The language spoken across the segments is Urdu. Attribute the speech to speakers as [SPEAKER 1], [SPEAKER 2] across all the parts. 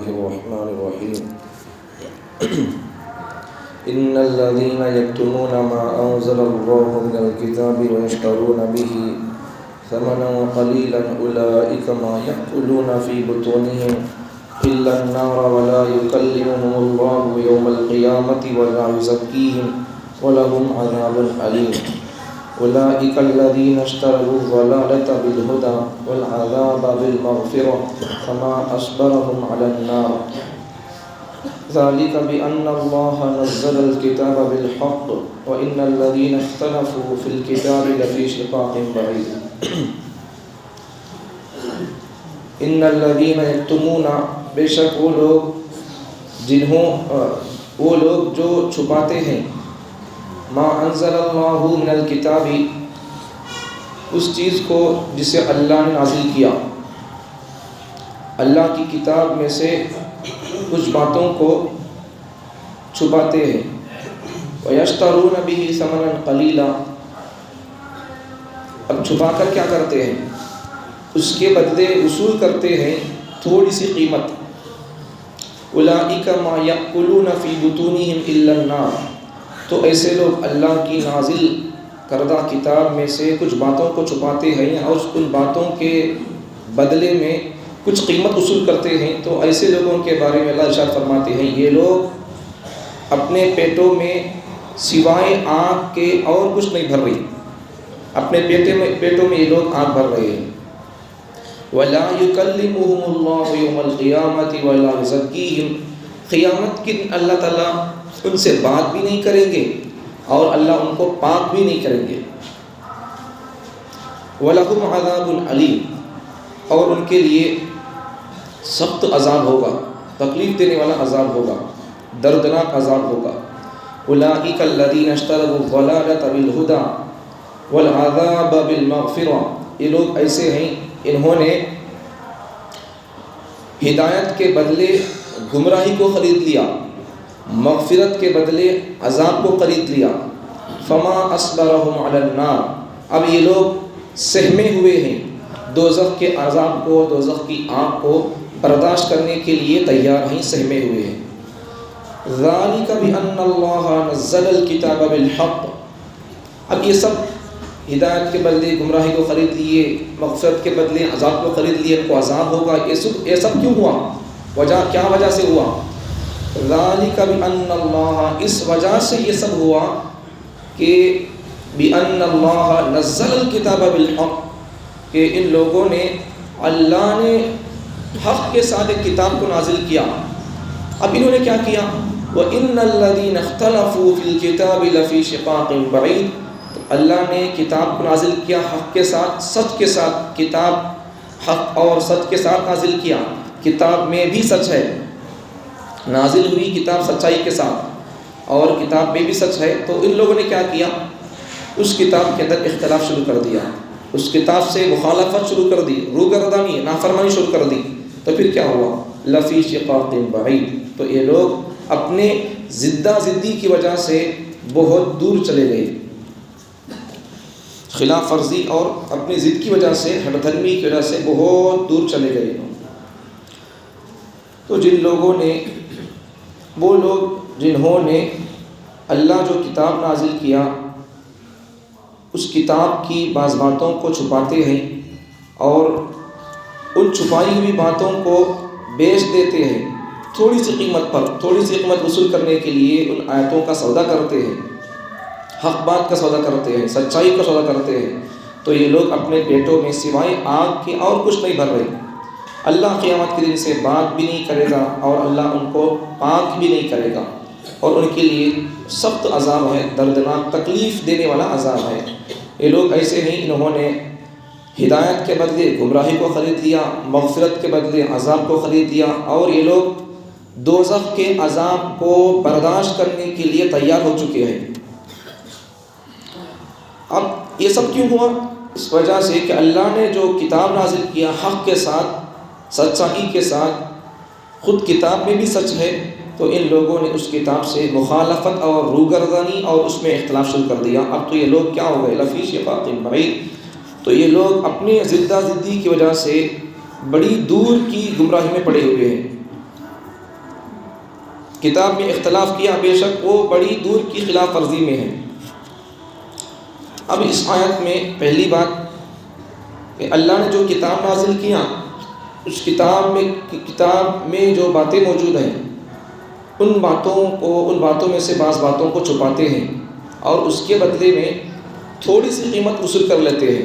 [SPEAKER 1] الرحمن الرحيم إن الذين يكتمون ما أنزل الله من الكتاب ويشترون به ثمنا قليلا أولئك ما يأكلون في بطونهم إلا النار ولا يكلمهم الله يوم القيامة ولا يزكيهم ولهم عذاب أليم أولئك الذين اشتروا الضلالة بالهدى والعذاب بالمغفرة فما أصبرهم على النار ذلك بأن الله نزل الكتاب بالحق وإن الذين اختلفوا في الكتاب لفي شقاق بعيد إن الذين يكتمون بے شک وہ لوگ جو چھپاتے ہیں ما انزل اللہ من الکتاب اس چیز کو جسے اللہ نے نازل کیا، اللہ کی کتاب میں سے کچھ باتوں کو چھپاتے ہیں، وَيَشْتَرُونَ بِهِ ثَمَنًا قَلِيلًا اب چھپا کر کیا کرتے ہیں؟ اس کے بدلے وصول کرتے ہیں تھوڑی سی قیمت۔ أُولَئِكَ مَا يَأْكُلُونَ فِي بُطُونِهِمْ إِلَّا النَّارَ تو ایسے لوگ اللہ کی نازل کردہ کتاب میں سے کچھ باتوں کو چھپاتے ہیں اور ان باتوں کے بدلے میں کچھ قیمت وصول کرتے ہیں، تو ایسے لوگوں کے بارے میں اللہ ارشاد فرماتے ہیں یہ لوگ اپنے پیٹوں میں سوائے آگ کے اور کچھ نہیں بھر رہے، اپنے پیٹوں میں یہ لوگ آگ بھر رہے ہیں۔ وَلَا يُكَلِّمُهُمُ اللَّهُ يَوْمَ الْقِيَامَةِ وَلَا يُزَكِّيهِمْ قیامت کے دن اللہ تعالیٰ ان سے بات بھی نہیں کریں گے اور اللہ ان کو پاک بھی نہیں کریں گے۔ وَلَهُمْ عَذَابٌ عَلِيمٌ اور ان کے لیے سخت عذاب ہوگا، تکلیف دینے والا عذاب ہوگا، دردناک عذاب ہوگا۔ أُولَئِكَ الَّذِينَ اشْتَرَوُا الضَّلَالَةَ بِالْهُدَى وَالْعَذَابَ بِالْمَغْفِرَةِ یہ لوگ ایسے ہیں انہوں نے ہدایت کے بدلے گمراہی کو خرید لیا، مغفرت کے بدلے عذاب کو خرید لیا۔ فما اصبرهم علی النار اب یہ لوگ سہمے ہوئے ہیں دوزخ کے عذاب کو، دوزخ کی آگ کو برداشت کرنے کے لیے تیار ہیں، سہمے ہوئے ہیں۔ ذالک بأن اللہ نزل الکتاب بالحق اب یہ سب ہدایت کے بدلے گمراہی کو خرید لیے، مغفرت کے بدلے عذاب کو خرید لیے، ان کو عذاب ہوگا، یہ سب کیوں ہوا؟ کیا وجہ سے ہوا؟ ذالک بأن اللہ اس وجہ سے یہ سب ہوا کہ بأن اللہ نزل الکتاب بالحق کہ ان لوگوں نے اللہ نے حق کے ساتھ ایک کتاب کو نازل کیا۔ اب انہوں نے کیا کیا؟ وَإِنَّ الَّذِينَ اخْتَلَفُوا فِي الْكِتَابِ لَفِي شِقَاقٍ بَعِيدٍ اللہ نے کتاب کو نازل کیا حق کے ساتھ، سچ کے ساتھ، کتاب حق اور سچ کے ساتھ نازل کیا، کتاب میں بھی سچ ہے، نازل ہوئی کتاب سچائی کے ساتھ اور کتاب میں بھی سچ ہے، تو ان لوگوں نے کیا کیا؟ اس کتاب کے اندر اختلاف شروع کر دیا، اس کتاب سے مخالفت شروع کر دی، روگردانی نافرمانی شروع کر دی، تو پھر کیا ہوا؟ لفی شقاق بعید تو یہ لوگ اپنے ضدہ ضدی کی وجہ سے بہت دور چلے گئے، خلاف ورزی اور اپنی ضد کی وجہ سے، ہٹ دھرمی کی وجہ سے بہت دور چلے گئے۔ تو وہ لوگ جنہوں نے اللہ جو کتاب نازل کیا اس کتاب کی بعض باتوں کو چھپاتے ہیں اور ان چھپائی ہوئی باتوں کو بیچ دیتے ہیں تھوڑی سی قیمت پر، تھوڑی سی قیمت وصول کرنے کے لیے ان آیتوں کا سودا کرتے ہیں، حق بات کا سودا کرتے ہیں، سچائی کا سودا کرتے ہیں، تو یہ لوگ اپنے پیٹوں میں سوائے آگ کے اور کچھ نہیں بھر رہے۔ اللہ قیامت کے دن سے بات بھی نہیں کرے گا اور اللہ ان کو پاک بھی نہیں کرے گا اور ان کے لیے سخت عذاب ہے، دردناک تکلیف دینے والا عذاب ہے۔ یہ لوگ ایسے ہیں انہوں نے ہدایت کے بدلے گمراہی کو خرید لیا، مغفرت کے بدلے عذاب کو خرید لیا اور یہ لوگ دوزخ کے عذاب کو برداشت کرنے کے لیے تیار ہو چکے ہیں۔ اب یہ سب کیوں ہوا؟ اس وجہ سے کہ اللہ نے جو کتاب نازل کیا حق کے ساتھ، سچائی کے ساتھ، خود کتاب میں بھی سچ ہے، تو ان لوگوں نے اس کتاب سے مخالفت اور روگردانی اور اس میں اختلاف شروع کر دیا۔ اب تو یہ لوگ کیا ہو گئے؟ لفی شقاق بعید تو یہ لوگ اپنی ضدہ ضدی کی وجہ سے بڑی دور کی گمراہی میں پڑے ہوئے ہیں۔ کتاب میں اختلاف کیا، بے شک وہ بڑی دور کی خلاف ورزی میں ہے۔ اب اس آیت میں پہلی بات کہ اللہ نے جو کتاب نازل کیا، اس کتاب میں جو باتیں موجود ہیں ان باتوں میں سے بعض باتوں کو چھپاتے ہیں اور اس کے بدلے میں تھوڑی سی قیمت وصول کر لیتے ہیں۔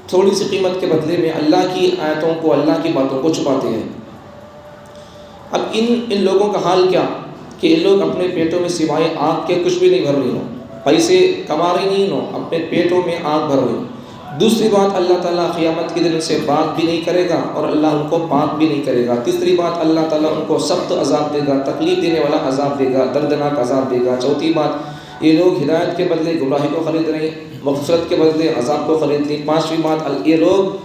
[SPEAKER 1] تھوڑی سی قیمت کے بدلے میں اللہ کی آیتوں کو، اللہ کی باتوں کو چھپاتے ہیں۔ اب ان لوگوں کا حال کیا کہ ان لوگ اپنے پیٹوں میں سوائے آگ کے کچھ بھی نہیں بھر رہے ہوں، پیسے کما رہے نہیں ہوں، اپنے پیٹوں میں آگ بھر رہے۔ دوسری بات، اللہ تعالیٰ قیامت کے دن ان سے بات بھی نہیں کرے گا اور اللہ ان کو پاک بھی نہیں کرے گا۔ تیسری بات، اللہ تعالیٰ ان کو سخت عذاب دے گا، تکلیف دینے والا عذاب دے گا، دردناک عذاب دے گا۔ چوتھی بات، یہ لوگ ہدایت کے بدلے گمراہی کو خرید رہے ہیں، مغفرت کے بدلے عذاب کو خرید لیں۔ پانچویں بات، یہ لوگ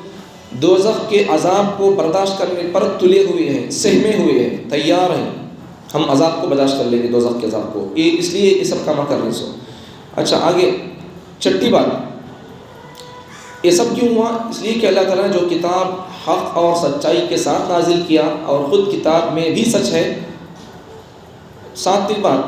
[SPEAKER 1] دوزخ کے عذاب کو برداشت کرنے پر تلے ہوئے ہیں، سہمے ہوئے ہیں، تیار ہیں، ہم عذاب کو برداشت کر لیں گے، دوزخ کے عذاب کو، یہ اس لیے یہ سب کام کر رہے ہیں۔ اچھا آگے چھٹی بات، یہ سب کیوں ہوا؟ اس لیے کہ اللہ تعالیٰ نے جو کتاب حق اور سچائی کے ساتھ نازل کیا اور خود کتاب میں بھی سچ ہے۔ ساتویں بات،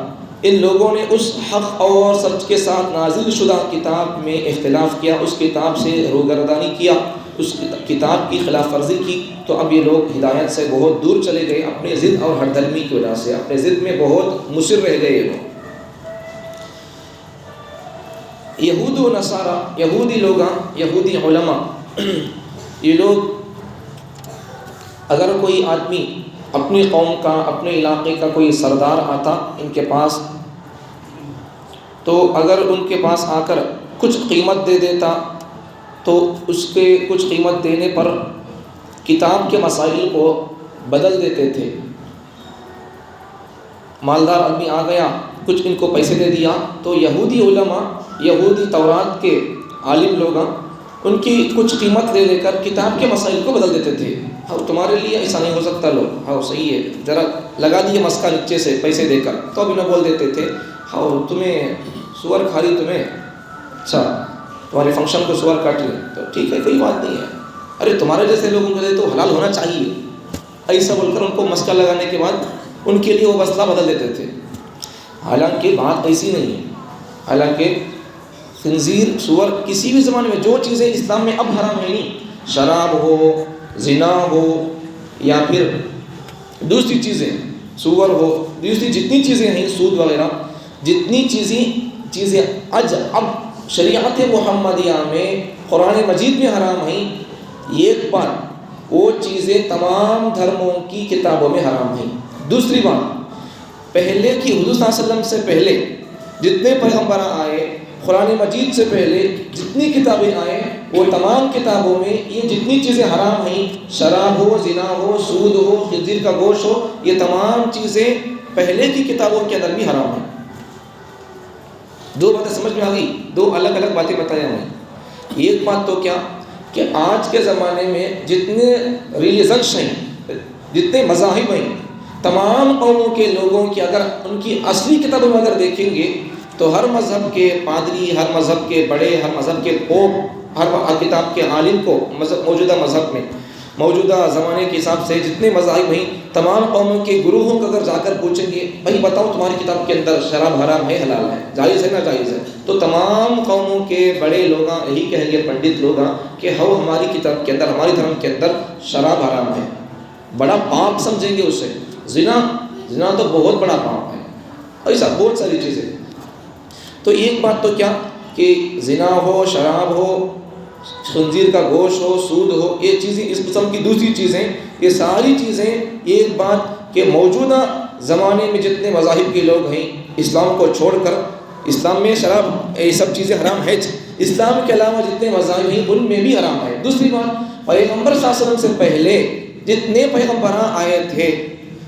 [SPEAKER 1] ان لوگوں نے اس حق اور سچ کے ساتھ نازل شدہ کتاب میں اختلاف کیا، اس کتاب سے روگردانی کیا، اس کتاب کی خلاف ورزی کی، تو اب یہ لوگ ہدایت سے بہت دور چلے گئے اپنے ضد اور ہردرمی کی وجہ سے، اپنے ضد میں بہت مصر رہ گئے یہ لوگ۔ یہود و نصارہ، یہودی لوگ، یہودی علماء، یہ لوگ اگر کوئی آدمی اپنی قوم کا، اپنے علاقے کا کوئی سردار آتا ان کے پاس، تو اگر ان کے پاس آ کر کچھ قیمت دے دیتا تو اس کے کچھ قیمت دینے پر کتاب کے مسائل کو بدل دیتے تھے۔ مالدار آدمی آ گیا، کچھ ان کو پیسے دے دیا، تو یہودی علماء، یہودی تورات کے عالم لوگ ان کی کچھ قیمت لے کر کتاب کے مسائل کو بدل دیتے تھے۔ ہاں تمہارے لیے ایسا نہیں ہو سکتا، لوگ ہاں صحیح ہے، ذرا لگا دیے مسکا نیچے سے پیسے دے کر، تو ابھی نہ بول دیتے تھے ہاں تمہیں سور کھا رہی، تمہیں اچھا تمہارے فنکشن کو سور کاٹ لی، تو ٹھیک ہے کوئی بات نہیں ہے، ارے تمہارے جیسے لوگوں کو دے تو حلال ہونا چاہیے، ایسا بول کر ان کو مسکا لگانے کے بعد ان کے لیے وہ مسئلہ بدل دیتے تھے۔ حالانکہ بات ایسی نہیں ہے، حالانکہ خنزیر، سور، کسی بھی زمانے میں جو چیزیں اسلام میں اب حرام ہیں، نہیں شراب ہو، زنا ہو، یا پھر دوسری چیزیں، سور ہو، دوسری جتنی چیزیں ہیں، سود وغیرہ، جتنی چیزیں اب شریعت محمدیہ میں قرآن مجید میں حرام ہیں، ایک بات وہ چیزیں تمام دھرموں کی کتابوں میں حرام ہیں۔ دوسری بات، پہلے کی حضور صلی اللہ علیہ وسلم سے پہلے جتنے پیغمبر آئے، قرآن مجید سے پہلے جتنی کتابیں آئیں، وہ تمام کتابوں میں یہ جتنی چیزیں حرام ہیں، شراب ہو، زنا ہو، سود ہو، خنزیر کا گوشت ہو، یہ تمام چیزیں پہلے کی کتابوں کے اندر بھی حرام ہیں۔ دو باتیں سمجھ میں آ گئی، دو الگ الگ باتیں بتایا ہمیں۔ ایک بات تو کیا کہ آج کے زمانے میں جتنے ریلیجنس ہیں، جتنے مذاہب ہیں، تمام قوموں کے لوگوں کی اگر ان کی اصلی کتابوں میں اگر دیکھیں گے تو ہر مذہب کے پادری، ہر مذہب کے بڑے، ہر مذہب کے پوپ، ہر کتاب کے عالم کو موجودہ مذہب میں، موجودہ زمانے کے حساب سے جتنے مذاہب ہیں، تمام قوموں کے گروہوں کو اگر جا کر پوچھیں گے بھائی بتاؤ تمہاری کتاب کے اندر شراب حرام ہے، حلال ہے، جائز ہے، ناجائز ہے، تو تمام قوموں کے بڑے لوگ یہی کہیں گے، پنڈت لوگ، کہ ہماری کتاب کے اندر، ہماری دھرم کے اندر شراب حرام ہے، بڑا پاپ سمجھیں گے اسے۔ زنا تو بہت بڑا پاپ ہے، ایسا بہت ساری چیزیں۔ تو ایک بات تو کیا کہ زنا ہو، شراب ہو، خنزیر کا گوشت ہو، سود ہو، یہ چیزیں اس قسم کی دوسری چیزیں، یہ ساری چیزیں، ایک بات کہ موجودہ زمانے میں جتنے مذاہب کے لوگ ہیں، اسلام کو چھوڑ کر، اسلام میں شراب یہ سب چیزیں حرام ہے، اسلام کے علاوہ جتنے مذاہب ہیں ان میں بھی حرام ہے۔ دوسری بات، پیغمبر صلی اللہ علیہ وسلم سے پہلے جتنے پیغمبران آئے تھے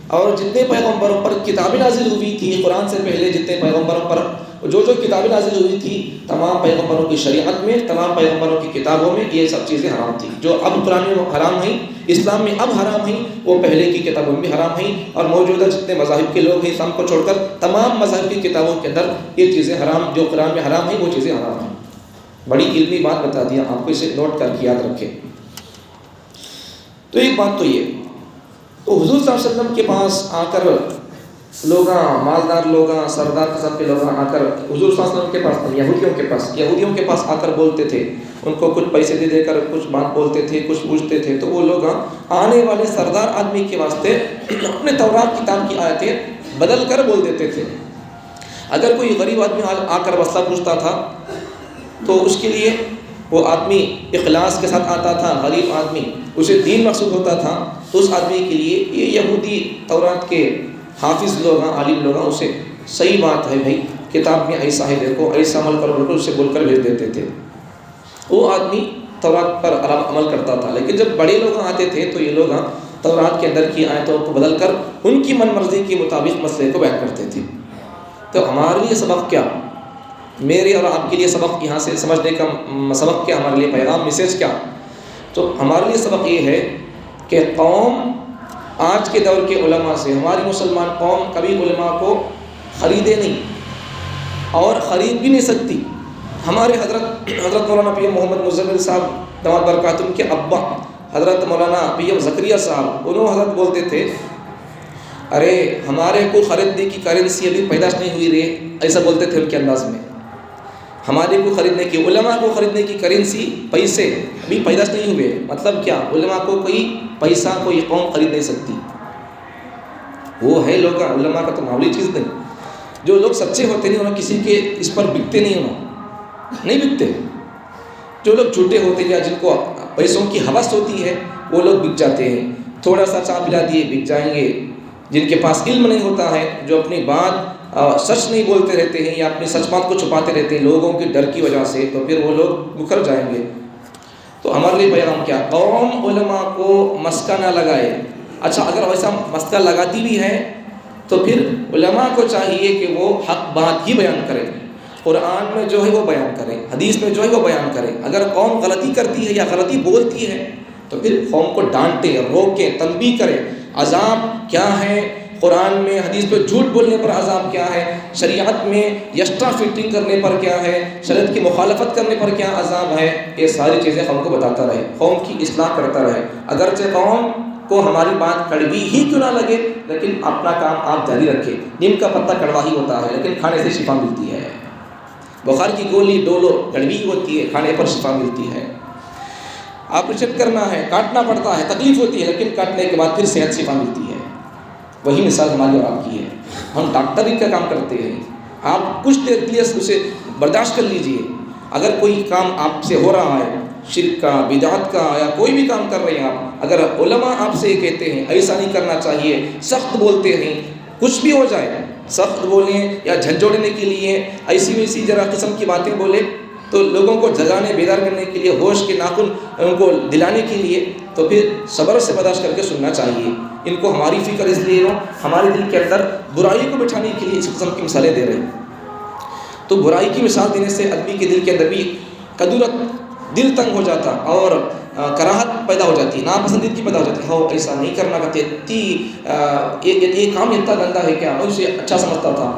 [SPEAKER 1] اور جتنے پیغمبروں پر کتابیں نازل ہوئی تھی، قرآن سے پہلے جتنے پیغمبروں پر جو کتابیں نازل ہوئی تھی، تمام پیغمبروں کی شریعت میں، تمام پیغمبروں کی کتابوں میں یہ سب چیزیں حرام تھیں۔ جو اب قرآن میں حرام ہیں، اسلام میں اب حرام ہیں، وہ پہلے کی کتابوں میں بھی حرام ہیں، اور موجودہ جتنے مذاہب کے لوگ ہیں اسلام کو چھوڑ کر، تمام مذاہب کی کتابوں کے اندر یہ چیزیں حرام، جو قرآن میں حرام ہیں وہ چیزیں حرام ہیں۔ بڑی علمی بات بتا دیا آپ کو، اسے نوٹ کر کے یاد رکھیں۔ تو ایک بات تو یہ، تو حضور صلی اللہ علیہ وسلم کے پاس آ کر لوگ مالدار لوگ سردار قسم کے لوگ آ کر حضور صلی اللہ علیہ وسلم کے پاس یہودیوں کے پاس آ کر بولتے تھے، ان کو کچھ پیسے دے کر کچھ بات بولتے تھے، کچھ پوچھتے تھے، تو وہ لوگ آنے والے سردار آدمی کے واسطے اپنے تورات کتاب کی آیتیں بدل کر بول دیتے تھے۔ اگر کوئی غریب آدمی آ کر مسئلہ پوچھتا تھا تو اس کے لیے وہ آدمی اخلاص کے ساتھ آتا تھا، غریب آدمی اسے دین مقصود ہوتا تھا، تو اس آدمی کے لیے یہ یہودی تورات کے حافظ لوگ عالم لوگ اسے صحیح بات ہے بھائی کتاب میں ایسا ہے، دیکھو ایسا عمل کرو، بالکل اسے بول کر بھیج دیتے تھے۔ وہ آدمی تورات پر عمل کرتا تھا، لیکن جب بڑے لوگ آتے تھے تو یہ لوگ تورات کے اندر کی آیتوں کو بدل کر ان کی من مرضی کے مطابق مسئلے کو بیان کرتے تھے۔ تو ہمارے لیے سبق کیا، میرے اور آپ کے لیے سبق یہاں سے سمجھنے کا سبق کیا، ہمارے لیے پیغام میسیج کیا؟ تو ہمارے لیے سبق یہ ہے کہ قوم آج کے دور کے علماء سے، ہماری مسلمان قوم کبھی علماء کو خریدے نہیں اور خرید بھی نہیں سکتی۔ ہمارے حضرت مولانا پی ایم محمد مزمل صاحب داماد برکاتہم کے ابا حضرت مولانا پی ایم زکریا صاحب، انہوں حضرت بولتے تھے ارے ہمارے کو خریدنے کی کرنسی ابھی پیداش نہیں ہوئی رے، ایسا بولتے تھے ان کے انداز میں۔ ہمارے کو خریدنے کی، علماء کو خریدنے کی کرنسی، پیسے ابھی پیداش نہیں ہوئے، مطلب کیا؟ علماء کو کوئی پیسہ کوئی قوم خرید نہیں سکتی۔ وہ ہے لوگ، علماء کا تو معمولی چیز نہیں۔ جو لوگ سچے ہوتے نہیں، انہوں کسی کے اس پر بکتے نہیں بکتے۔ جو لوگ جھوٹے ہوتے ہیں یا جن کو پیسوں کی ہوس ہوتی ہے وہ لوگ بک جاتے ہیں، تھوڑا سا چا پلا دیے بک جائیں گے۔ جن کے پاس علم نہیں ہوتا ہے، جو اپنی بات سچ نہیں بولتے رہتے ہیں یا اپنی سچ بات کو چھپاتے رہتے ہیں لوگوں کے ڈر کی وجہ سے، تو پھر وہ لوگ مکر جائیں گے۔ تو ہمارے لیے پیغام کیا؟ قوم علماء کو مسکہ نہ لگائے۔ اچھا اگر ویسا مسکہ لگاتی بھی ہے تو پھر علماء کو چاہیے کہ وہ حق بات ہی بیان کریں، قرآن میں جو ہے وہ بیان کریں، حدیث میں جو ہے وہ بیان کریں۔ اگر قوم غلطی کرتی ہے یا غلطی بولتی ہے تو پھر قوم کو ڈانٹیں، روکیں، تنبیہ کریں۔ عذاب کیا ہے؟ قرآن میں، حدیث پہ جھوٹ بولنے پر عذاب کیا ہے؟ شریعت میں ایکسٹرا فٹنگ کرنے پر کیا ہے؟ شریعت کی مخالفت کرنے پر کیا عذاب ہے؟ یہ ساری چیزیں قوم کو بتاتا رہے، قوم کی اصلاح کرتا رہے۔ اگرچہ قوم کو ہماری بات کڑوی ہی کیوں نہ لگے، لیکن اپنا کام آپ جاری رکھیں۔ نیم کا پتہ کڑوا ہی ہوتا ہے لیکن کھانے سے شفا ملتی ہے۔ بخار کی گولی ڈولو کڑوی ہوتی ہے، کھانے پر شفا ملتی ہے۔ آپریشن کرنا ہے، کاٹنا پڑتا ہے، تکلیف ہوتی ہے، لیکن کاٹنے کے بعد پھر صحت شفا ملتی ہے۔ وہی مثال ہماری اور آپ کی ہے۔ ہم ڈاکٹری کا کام کرتے ہیں، آپ کچھ دیر کے لیے اسے برداشت کر لیجئے۔ اگر کوئی کام آپ سے ہو رہا ہے، شرک کا، بدعت کا، یا کوئی بھی کام کر رہے ہیں آپ، اگر علماء آپ سے یہ کہتے ہیں ایسا نہیں کرنا چاہیے، سخت بولتے ہیں، کچھ بھی ہو جائے، سخت بولیں یا جھنجھوڑنے کے لیے ایسی ویسی ذرا قسم کی باتیں بولے، تو لوگوں کو جگانے، بیدار کرنے کے لیے، ہوش کے ناخن ان کو دلانے کے لیے، تو پھر صبر سے برداشت کر کے سننا چاہیے۔ ان کو ہماری فکر اس لیے ہمارے دل کے اندر برائی کو بٹھانے کے لیے اس قسم کی مثالیں دے رہے ہیں۔ تو برائی کی مثال دینے سے آدمی کے دل کے اندر بھی کدورت، دل تنگ ہو جاتا اور کراہت پیدا ہو جاتی، ناپسندیدگی پیدا ہو جاتی۔ ہو ایسا نہیں کرنا کرتے، یہ کام اتنا گندا ہے کیا؟ میں اسے اچھا سمجھتا تھا،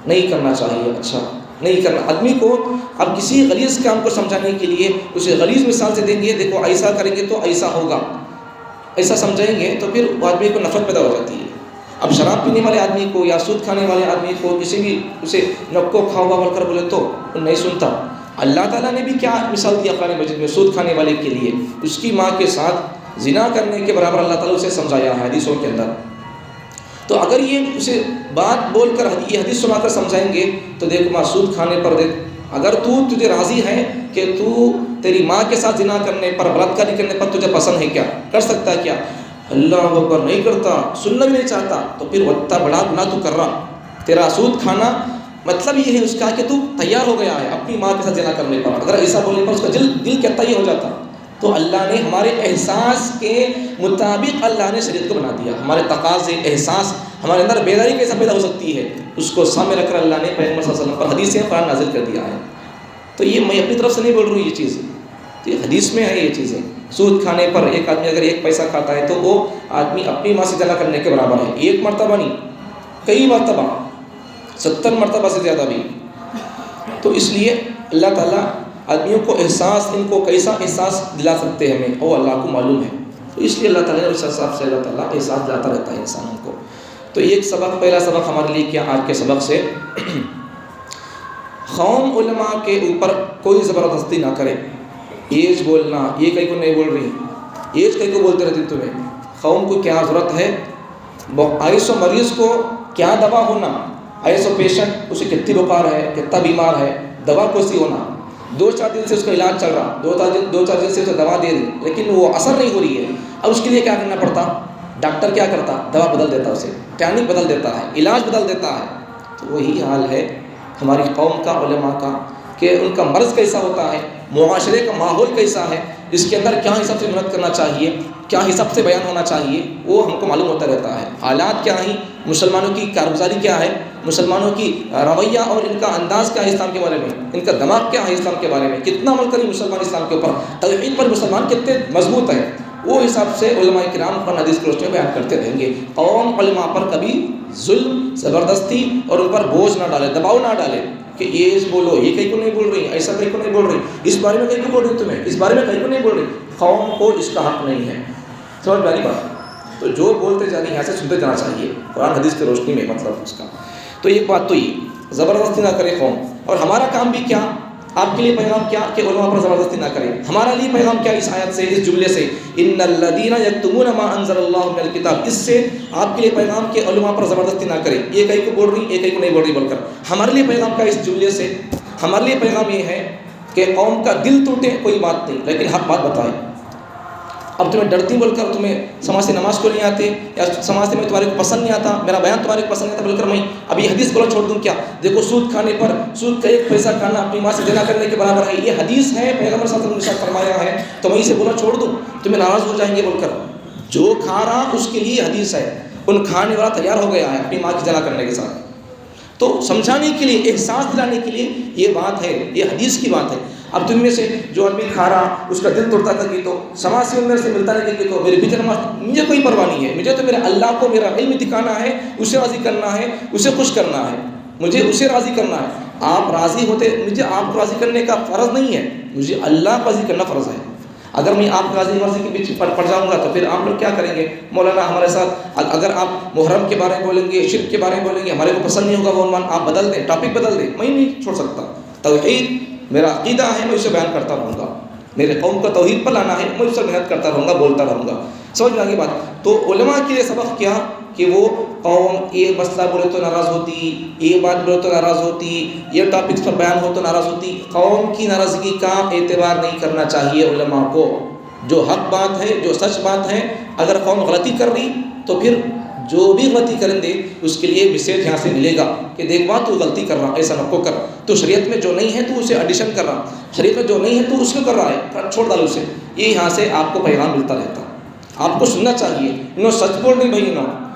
[SPEAKER 1] نہیں کرنا چاہیے، اچھا نہیں کرنا۔ آدمی کو اب کسی غلیظ کام کو سمجھانے کے لیے اسے غلیظ مثال سے دیں گے، دیکھو ایسا کریں گے تو ایسا ہوگا، ایسا سمجھائیں گے تو پھر آدمی کو نفرت پیدا ہو جاتی ہے۔ اب شراب پینے والے آدمی کو یا سود کھانے والے آدمی کو کسی بھی اسے نکو کھاؤ بول کر بولے تو نہیں سنتا۔ اللہ تعالیٰ نے بھی کیا مثال دیا قرآن مجید میں سود کھانے والے کے لیے؟ اس کی ماں کے ساتھ زنا کرنے کے برابر اللہ تعالیٰ اسے سمجھایا ہے حدیثوں کے اندر۔ تو اگر یہ اسے بات بول کر یہ حدیث سنا کر سمجھائیں گے تو دیکھ ماں سود کھانے پر دیکھ، اگر تجھے راضی ہے کہ تیری ماں کے ساتھ زنا کرنے پر، بلاತ್ಕಾری کرنے پر تجھے پسند ہے کیا؟ کر سکتا ہے کیا؟ اللہ اکبر، نہیں کرتا، سننا بھی نہیں چاہتا، تو پھر اتنا بڑا گناہ تو کر رہا۔ تیرا سود کھانا مطلب یہ ہے اس کا کہ تو تیار ہو گیا ہے اپنی ماں کے ساتھ زنا کرنے پر۔ اگر ایسا بولنے پر اس کا دل کہتا ہی ہو جاتا۔ تو اللہ نے ہمارے احساس کے مطابق اللہ نے شریعت کو بنا دیا۔ ہمارے تقاضے، احساس، ہمارے اندر بیداری کیسے پیدا ہو سکتی ہے، اس کو سامنے رکھ کر اللہ نے پیغمبر صلی اللہ علیہ وسلم پر حدیث قرآن نازل کر دیا ہے۔ تو یہ میں اپنی طرف سے نہیں بول رہا ہوں، یہ چیز تو یہ حدیث میں ہے۔ یہ چیزیں سود کھانے پر ایک آدمی اگر ایک پیسہ کھاتا ہے تو وہ آدمی اپنی ماں سے زنا کرنے کے برابر ہے۔ ایک مرتبہ نہیں، کئی مرتبہ، 70 مرتبہ سے زیادہ بھی۔ تو اس لیے اللہ تعالیٰ آدمیوں کو احساس، ان کو کیسا احساس دلا سکتے ہیں ہمیں، وہ اللہ کو معلوم ہے۔ تو اس لیے اللہ تعالیٰ نے اس حساب سے اللہ تعالیٰ احساس دلاتا رہتا ہے انسانوں کو۔ تو ایک سبق، پہلا سبق ہمارے لیے کیا آج کے سبق سے، قوم علماء کے اوپر کوئی زبردستی نہ کرے. ایج بولنا، یہ کہیں کو نہیں بول رہی، ایج کہیں کو بولتے رہتی تمہیں. قوم کو کیا ضرورت ہے، آئسو مریض کو کیا دوا ہونا، آئسو پیشنٹ اسے کتنی بخار ہے، کتنا بیمار ہے، دوا کو سی ہونا. 2-4 دن سے اس کا علاج چل رہا، 2-4 دن سے اسے دوا دے دی لیکن وہ اثر نہیں ہو رہی ہے. اب اس کے لیے کیا کرنا پڑتا، ڈاکٹر کیا کرتا، دوا بدل دیتا، اسے ٹینک بدل دیتا ہے، علاج بدل دیتا ہے. تو وہی حال ہے ہماری قوم کا، علماء کا، کہ ان کا مرض کیسا ہوتا ہے، معاشرے کا ماحول کیسا ہے، اس کے اندر کیا حساب سے محنت کرنا چاہیے، کیا حساب سے بیان ہونا چاہیے، وہ ہم کو معلوم ہوتا رہتا ہے. حالات کیا ہیں، مسلمانوں کی کارگزاری کیا ہے، مسلمانوں کی رویہ اور ان کا انداز کیا ہے اسلام کے بارے میں، ان کا دماغ کیا ہے اسلام کے بارے میں، کتنا عمل کریں مسلمان اسلام کے اوپر، توحید پر مسلمان کتنے مضبوط ہیں، وہ حساب سے علماء کرام قرآن حدیث کی روشنی میں بیان کرتے رہیں گے. قوم علماء پر کبھی ظلم، زبردستی اور ان پر بوجھ نہ ڈالے، دباؤ نہ ڈالے کہ یہ بولو، یہ کہیں کو نہیں بول رہی، ایسا کہیں کو نہیں بول رہی، اس بارے میں کہیں کو بول رہی، تمہیں اس بارے میں کہیں کو نہیں بول رہی. قوم کو اس کا حق نہیں ہے. سمجھ میں آ رہی بات؟ تو جو بولتے جا رہی ہیں یہاں سے سنتے جانا چاہیے قرآن حدیث کی روشنی میں، مطلب اس کا. تو ایک بات تو یہ زبردستی نہ کرے قوم. اور ہمارا کام بھی کیا، آپ کے لیے پیغام کیا کہ علماء پر زبردستی نہ کریں. ہمارا لیے پیغام کیا اس آیت سے، اس جملے سے، ان الذین یکتمون ما انزل اللہ من الکتاب، اس سے آپ کے لیے پیغام کہ علماء پر زبردستی نہ کریں. یہ کہیں کو بول رہی، یہ کہیں کو نہیں بول رہی بول کر. ہمارے لیے پیغام کا اس جملے سے، ہمارے لیے پیغام یہ ہے کہ قوم کا دل ٹوٹے کوئی بات نہیں لیکن حق بات بتائے. اب تمہیں ڈرتی بول کر تمہیں سماج سے نماز کو نہیں آتے، یا سماج سے میں تمہارے کو پسند نہیں آتا، میرا بیان تمہارے کو پسند نہیں آتا بول کر میں اب یہ حدیث بولا چھوڑ دوں کیا؟ دیکھو سود کھانے پر، سود کا 1 پیسہ کھانا اپنی ماں سے دینا کرنے کے برابر ہے، یہ حدیث ہے، پیغمبر صلی اللہ علیہ وسلم نے فرمایا ہے، تو میں اسے بولا چھوڑ دوں، تمہیں ناراض ہو جائیں گے بول کر. جو کھا رہا اس کے لیے حدیث ہے، ان کھانے والا تیار ہو گیا ہے اپنی ماں کی جلا کرنے کے ساتھ. تو سمجھانے کے لیے، احساس دلانے کے لیے یہ بات ہے، یہ حدیث کی بات ہے. اب تم میں سے جو آدمی کھا رہا اس کا دل توڑتا تھا کہ تو سماج سے میرے سے ملتا نہیں کہ تو میرے پیچھے نماز، مجھے کوئی پرواہ نہیں ہے، مجھے تو میرے اللہ کو میرا علم دکھانا ہے، اسے راضی کرنا ہے، اسے خوش کرنا ہے، مجھے اسے راضی کرنا ہے. آپ راضی ہوتے، مجھے آپ کو راضی کرنے کا فرض نہیں ہے، مجھے اللہ کو راضی کرنا فرض ہے. اگر میں آپ راضی مرضی کے پیچھے پڑ جاؤں گا تو پھر آپ لوگ کیا کریں گے؟ مولانا ہمارے ساتھ اگر آپ محرم کے بارے میں بولیں گے، شرک کے بارے میں بولیں گے، ہمارے کو پسند نہیں ہوگا وہ عنوان، آپ بدل دیں، ٹاپک بدل دیں. میں نہیں چھوڑ سکتا. توحید میرا عقیدہ ہے، میں اسے بیان کرتا رہوں گا. میرے قوم کو توحید پر لانا ہے، میں اس پر محنت کرتا رہوں گا، بولتا رہوں گا. سمجھ میں آ گئی بات؟ تو علماء کے لیے سبق کیا کہ وہ قوم یہ مسئلہ بولے تو ناراض ہوتی، یہ بات بولے تو ناراض ہوتی، یہ ٹاپکس پر بیان ہو تو ناراض ہوتی. قوم کی ناراضگی کا اعتبار نہیں کرنا چاہیے علماء کو. جو حق بات ہے، جو سچ بات ہے، اگر قوم غلطی کر رہی تو پھر جو بھی غلطی کریں دے اس کے لیے میسیج یہاں سے ملے گا کہ دیکھ بات تو غلطی کر رہا، ایسا نہ کو کر، تو شریعت میں جو نہیں ہے تو اسے ایڈیشن کر رہا، شریعت میں جو نہیں ہے تو اس کو کر رہا ہے، چھوڑ ڈالو اسے. یہ یہاں سے آپ کو پیغام ملتا رہتا. آپ کو سننا چاہیے. انہوں سچ بول رہی بھائی،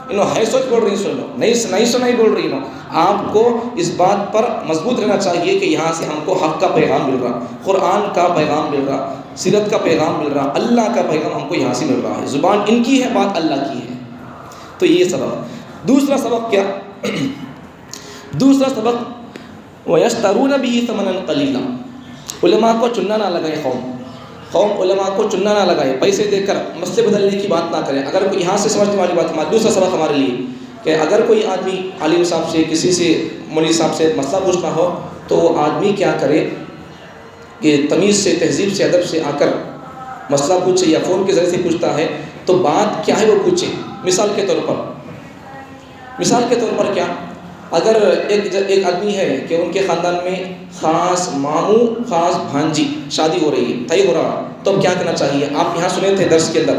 [SPEAKER 1] انہوں ہے سچ بول رہی، سنو نہیں بول رہی. آپ کو اس بات پر مضبوط رہنا چاہیے کہ یہاں سے ہم کو حق کا پیغام مل رہا، قرآن کا پیغام مل رہا، سیرت کا پیغام مل رہا، اللہ کا پیغام ہم کو یہاں سے مل رہا ہے. زبان ان کی ہے، بات اللہ کی ہے. تو یہ سبق. دوسرا سبق کیا؟ دوسرا سبق وَيَشْتَرُونَ بِهِ ثَمَنًا قَلِيلًا. علماء کو چننا نہ لگائے. قوم علماء کو چننا نہ لگائے، پیسے دے کر مسئلے بدلنے کی بات نہ کریں. اگر یہاں سے سمجھنے والی بات ہماری، دوسرا سبق ہمارے لیے کہ اگر کوئی آدمی عالم صاحب سے، کسی سے، مولوی صاحب سے مسئلہ پوچھنا ہو تو وہ آدمی کیا کرے کہ تمیز سے، تہذیب سے، ادب سے آ کر مسئلہ پوچھے، یا فون کے ذریعے سے پوچھتا ہے تو بات کیا ہے وہ پوچھے. مثال کے طور پر کیا، اگر ایک آدمی ہے کہ ان کے خاندان میں خاص ماموں، خاص بھانجی شادی ہو رہی ہے، طے ہو رہا، تو اب کیا کرنا چاہیے؟ آپ یہاں سنے تھے درس کے اندر،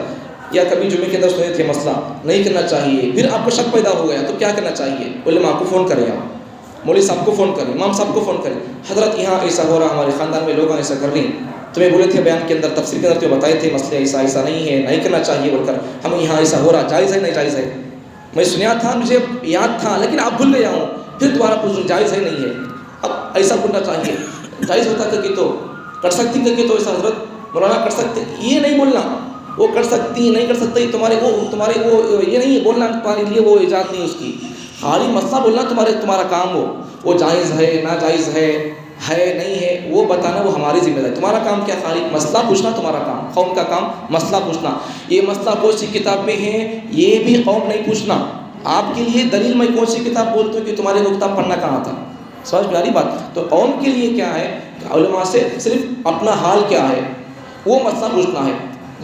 [SPEAKER 1] یا کبھی جمعے کے اندر سنے تھے مسئلہ نہیں کرنا چاہیے. پھر آپ کو شک پیدا ہو گیا تو کیا کرنا چاہیے؟ علماء کو فون کریں، آپ مولوی صاحب کو فون کریں، امام صاحب کو فون کریں، حضرت یہاں ایسا ہو رہا، ہمارے خاندان میں لوگ ایسا کر رہے ہیں، تمہیں بولے تھے بیان کے اندر، تفسیر کے اندر تو بتائے تھے مسئلے ایسا نہیں ہے، نہیں کرنا چاہیے بول کر، ہم یہاں ایسا ہو رہا، جائز ہے نہیں جائز ہے؟ میں سنیا تھا، مجھے یاد تھا لیکن آپ بھول گیا ہوں، پھر دوبارہ پوچھ، جائز ہے نہیں ہے؟ اب ایسا بولنا چاہیے، جائز ہوتا کہ تو کر سکتی کہ تو ایسا حضرت مولانا کر سکتے، یہ نہیں بولنا وہ کر سکتی نہیں کر سکتی، تمہارے وہ یہ نہیں بولنا تمہارے لیے وہ ایجاد نہیں اس کی. خالی مسئلہ بولنا تمہارا کام، وہ جائز ہے ناجائز ہے نہیں ہے وہ بتانا، وہ ہماری ذمہ داری. تمہارا کام کیا؟ خالی مسئلہ پوچھنا تمہارا کام. قوم کا کام مسئلہ پوچھنا. یہ مسئلہ کون سی کتاب میں ہے یہ بھی قوم نہیں پوچھنا. آپ کے لیے دلیل میں کون سی کتاب بولتا ہوں کہ تمہارے کو کتاب پڑھنا کہاں تھا؟ سمجھ میں آ رہی بات؟ تو قوم کے لیے کیا ہے کہ علماء سے صرف اپنا حال کیا ہے وہ مسئلہ پوچھنا ہے،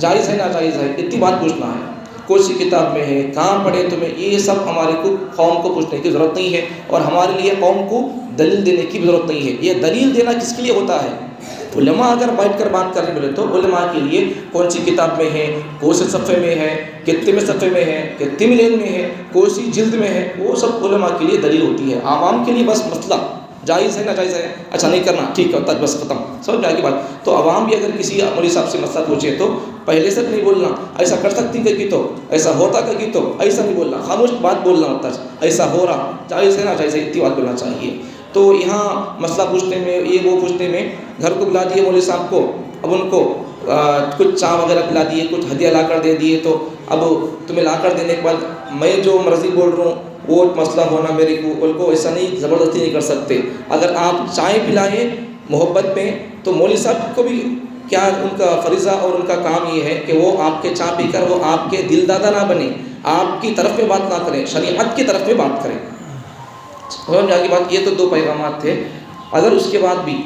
[SPEAKER 1] جائز ہے ناجائز ہے اتنی بات پوچھنا ہے، کون سی کتاب میں ہے، کہاں پڑھے تمہیں، یہ سب ہمارے کو قوم کو پوچھنے کی ضرورت نہیں ہے، اور ہمارے لیے قوم کو دلیل دینے کی بھی ضرورت نہیں ہے۔ یہ دلیل دینا کس کے لیے ہوتا ہے؟ علماء اگر بیٹھ کر بات کرنے بولے تو علماء کے لیے کون سی کتاب میں ہے، کون سے صفحے میں ہے، کتنے میں صفحے میں ہے، کتنے ملین میں ہے، کون سی جلد میں ہے، وہ سب علماء کے لیے دلیل ہوتی ہے۔ عوام کے لیے بس مسئلہ جائز ہے ناجائز ہے، اچھا نہیں کرنا ٹھیک ہے تک بس ختم، سمجھ میں آئے گی بات؟ تو عوام بھی اگر کسی مولوی صاحب سے مسئلہ پوچھے تو پہلے سے نہیں بولنا ایسا کر سکتی کہ تو ایسا ہوتا کہ تو ایسا نہیں بولنا، خاموش بات بولنا ہوتا ہے، ایسا ہو رہا جائز ہے ناجائز ہے اتنی بات بولنا چاہیے۔ تو یہاں مسئلہ پوچھنے میں یہ وہ پوچھنے میں گھر کو بلا دیے مولوی صاحب کو، اب ان کو کچھ چائے وغیرہ پلا دیے، کچھ ہدیہ لا کر دے دیے، تو اب تمہیں لا کر دینے کے بعد میں جو مرضی بول رہا ہوں وہ مسئلہ ہونا میرے کو ایسا نہیں زبردستی نہیں کر سکتے۔ اگر آپ چائے پلائیں محبت میں تو مولوی صاحب کو بھی کیا ان کا فریضہ اور ان کا کام یہ ہے کہ وہ آپ کے چائے پی کر وہ آپ کے دل دادا نہ بنے، آپ کی طرف میں بات نہ کریں، شریعت کی طرف میں بات کریں۔ سمجھ آگے بات؟ یہ تو دو پیغامات تھے۔ اگر اس کے بعد بھی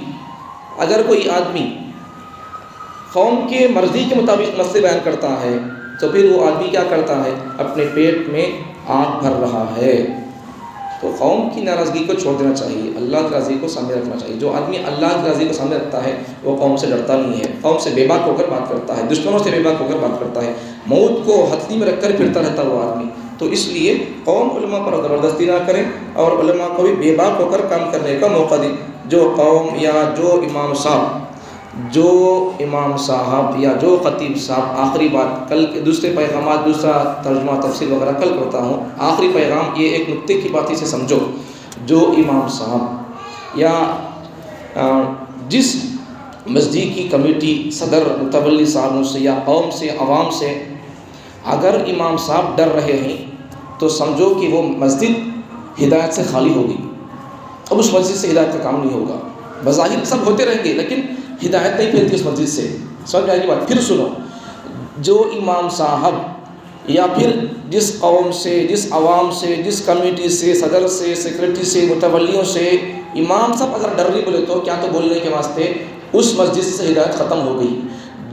[SPEAKER 1] اگر کوئی آدمی قوم کے مرضی کے مطابق مسئلے بیان کرتا ہے تو پھر وہ آدمی کیا کرتا ہے؟ اپنے پیٹ میں آگ بھر رہا ہے۔ تو قوم کی ناراضگی کو چھوڑ دینا چاہیے، اللہ کی راضی کو سامنے رکھنا چاہیے۔ جو آدمی اللہ کی راضی کو سامنے رکھتا ہے وہ قوم سے ڈرتا نہیں ہے، قوم سے بے باک ہو کر بات کرتا ہے، دشمنوں سے بے باک ہو کر بات کرتا ہے، موت کو ہتھیلی میں رکھ کر پھرتا رہتا وہ آدمی۔ تو اس لیے قوم علماء پر زبردستی نہ کریں اور علماء کو بھی بے باک ہو کر کام کرنے کا موقع دیں۔ جو قوم یا جو امام صاحب یا جو خطیب صاحب، آخری بات کل کے دوسرے پیغامات دوسرا ترجمہ تفسیر وغیرہ کل کرتا ہوں، آخری پیغام یہ ایک نکتے کی بات اسے سمجھو۔ جو امام صاحب یا جس مسجد کی کمیٹی صدر متولی صاحبوں سے یا قوم سے عوام سے اگر امام صاحب ڈر رہے ہیں تو سمجھو کہ وہ مسجد ہدایت سے خالی ہوگی، اب اس مسجد سے ہدایت کا کام نہیں ہوگا۔ بظاہر سب ہوتے رہیں گے لیکن ہدایت نہیں پھیلتی اس مسجد سے، سمجھ آئے گی بات؟ پھر سنو، جو امام صاحب یا پھر جس قوم سے، جس عوام سے، جس کمیٹی سے، صدر سے، سیکرٹری سے، متولیوں سے امام صاحب اگر ڈر رہی بولے تو کیا تو بولنے کے واسطے اس مسجد سے ہدایت ختم ہو گئی۔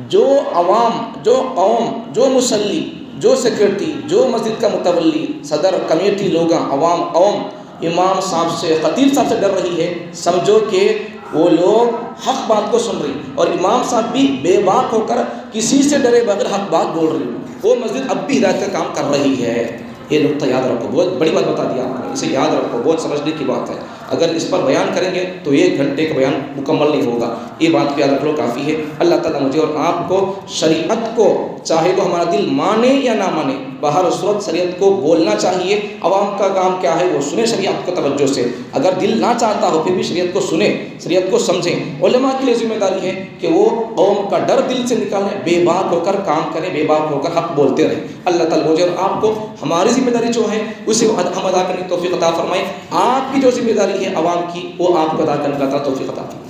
[SPEAKER 1] جو عوام، جو قوم، جو مصلی، جو سیکرٹری، جو مسجد کا متولی، صدر، کمیٹی، لوگ، عوام، قوم امام صاحب سے، خطیب صاحب سے ڈر رہی ہے، سمجھو کہ وہ لوگ حق بات کو سن رہی، اور امام صاحب بھی بے باک ہو کر کسی سے ڈرے بغیر حق بات بول رہی، وہ مسجد اب بھی ہدایت کا کام کر رہی ہے۔ یہ نقطہ یاد رکھو، بہت بڑی بات بتا دیا آپ نے، اسے یاد رکھو، بہت سمجھنے کی بات ہے۔ اگر اس پر بیان کریں گے تو 1 گھنٹے کا بیان مکمل نہیں ہوگا، یہ بات یاد رکھ لو کافی ہے۔ اللہ تعالیٰ مجھے اور آپ کو شریعت کو، چاہے وہ ہمارا دل مانے یا نہ مانے، باہر صورت شریعت کو بولنا چاہیے۔ عوام کا کام کیا ہے؟ وہ سنیں شریعت کو توجہ سے، اگر دل نہ چاہتا ہو پھر بھی شریعت کو سنیں، شریعت کو سمجھیں۔ علماء کے لیے ذمہ داری ہے کہ وہ قوم کا ڈر دل سے نکالیں، بے باک ہو کر کام کریں، بے باک ہو کر حق بولتے رہیں۔ اللہ تعالیٰ مجھے اور آپ کو ہماری ذمہ داری جو ہے اسے ہم ادا کرنے کی توفیق عطا فرمائے، آپ کی جو ذمہ داری ہے عوام کی وہ آپ کو ادا کرنے کا توفیق عطا فرمائے۔